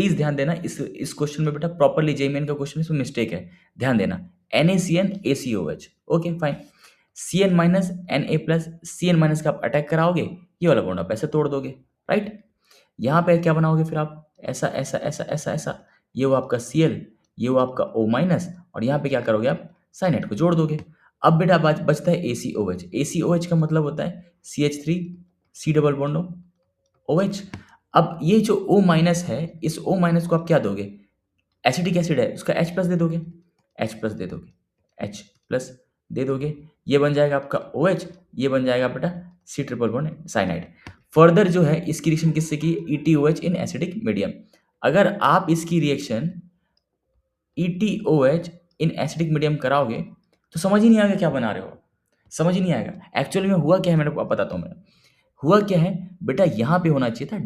Please ध्यान देना, इस क्वेश्चन में बेटा प्रॉपर्ली जेईई मेन का क्वेश्चन है, इसमें मिस्टेक है, ध्यान देना। NaCN ACOH, okay fine. Cn minus Na plus Cn minus का आप अटैक कराओगे, ये वाला बॉन्ड आप ऐसे तोड़ दोगे, राइट। यहाँ पे क्या बनाओगे फिर आप, ऐसा ऐसा ऐसा ऐसा ऐसा, ये वो आपका Cl, ये वो आपका O माइनस, और यहाँ पे क्या करोगे आप, साइनाइड को जोड़ दोगे। अब बेटा बचता है ACOH। ACOH का मतलब होता है CH3 C double bond OH। अब ये जो O माइनस है, इस O माइनस को आप क्या दोगे, एसिटिक एसिड है उसका H प्लस दे दोगे, H प्लस दे दोगे, H प्लस दे दोगे, ये बन जाएगा आपका OH, ये बन जाएगा बेटा C triple bond cyanide. Further जो है इसकी रिएक्शन किससे की, ETOH इन एसिडिक मीडियम। अगर आप इसकी reaction ETOH in acidic medium कराओगे तो समझ ही नहीं आएगा क्या बना रहे हो, समझ ही नहीं आएगा। एक्चुअली में हुआ क्या है, मैंने बताता हूँ मैं। हुआ क्या है बेटा, यहाँ पे होना चाहिए था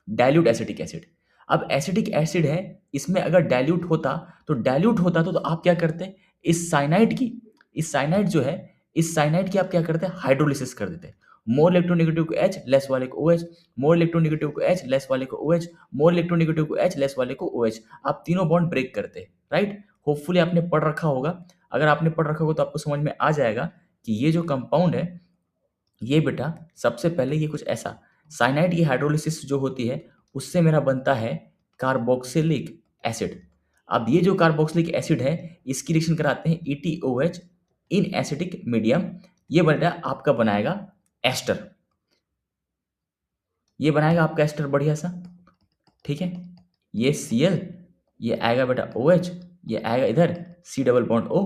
डाइल्यूट एसिटिक एसिड। अब एसिटिक एसिड है, इसमें अगर डाइल्यूट होता तो आप क्या करते, इस साइनाइड की, इस साइनाइड जो है, इस साइनाइड की आप क्या करते, हाइड्रोलिसिस कर देते। मोर इलेक्ट्रोनेगेटिव को H, लेस वाले को OH, मोर इलेक्ट्रोनेगेटिव को H, लेस वाले को OH, मोर इलेक्ट्रोनेगेटिव को H, लेस वाले को OH। आप तीनों बॉन्ड ब्रेक करते, राइट। होपफुली आपने पढ़ रखा होगा। अगर आपने पढ़ रखा होगा तो आपको समझ में आ जाएगा कि ये जो कंपाउंड है, ये बेटा सबसे पहले ये कुछ ऐसा, साइनाइड की हाइड्रोलिसिस जो होती है उससे मेरा बनता है कार्बोक्सिलिक एसिड। अब ये जो कार्बोक्सिलिक एसिड है, इसकी रिएक्शन कराते हैं ETOH इन एसिडिक मीडियम, ये बेटा आपका बनाएगा एस्टर, ये बनाएगा आपका एस्टर बढ़िया सा, ठीक है। ये Cl, ये आएगा बेटा OH, ये आएगा इधर C double bond O,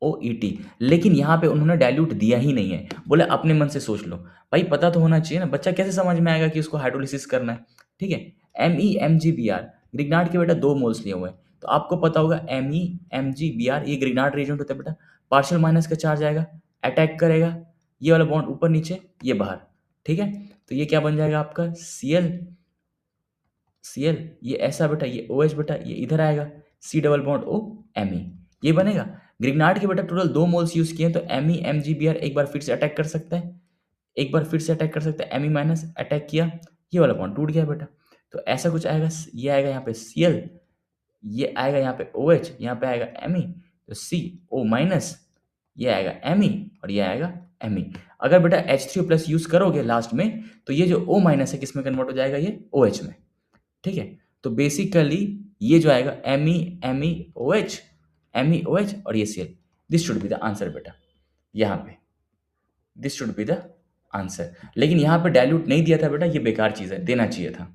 OET। लेकिन यहाँ पे उन्होंने डाइल्यूट दिया ही नहीं है, बोले अपने मन से सोच लो। भाई पता तो होना चाहिए ना, बच्चा कैसे समझ में आएगा कि उसको हाइड्रोलिसिस करना है, ठीक है। MEMGBr, ग्रिग्नार्ड के बेटा 2 मोल्स लिए हुए हैं, तो आपको पता होगा MEMGBr, ये ग्रिग्नार्ड रिएजेंट होता है बेटा। पार्शियल माइनस का चार्ज आएगा, अटैक करेगा, ये वाला बॉन्ड ऊपर नीचे, ये बाहर, ठीक है। तो ये क्या बन जाएगा आपका Cl, ये ऐसा बेटा, ये OH बेटा, ये इधर आएगा C double bond O Me, ये बनेगा। ग्रिग्नार्ड के बेटा टोटल 2 मोल्स यूज किए हैं, तो MEMGBr एक बार फिर से अटैक कर सकता है, एक बार फिर से अटैक कर सकता है। Me माइनस अटैक किया, ये वाला बॉन्ड टूट गया बेटा। तो ऐसा कुछ आएगा, ये आएगा यहाँ पे Cl, ये आएगा यहाँ पे OH, यहाँ पे आएगा Me, तो CO माइनस, ये आएगा Me, और ये आएगा Me। अगर बेटा H3O प्लस यूज करोगे लास्ट में, तो ये जो O माइनस है किसमें कन्वर्ट हो जाएगा, ये OH में, ठीक है। तो बेसिकली ये जो आएगा MEOH और ये Cl, this should be the answer बेटा, यहाँ पे this should be the answer. लेकिन यहाँ पे डाइल्यूट नहीं दिया था बेटा, ये बेकार चीज़ है, देना चाहिए था।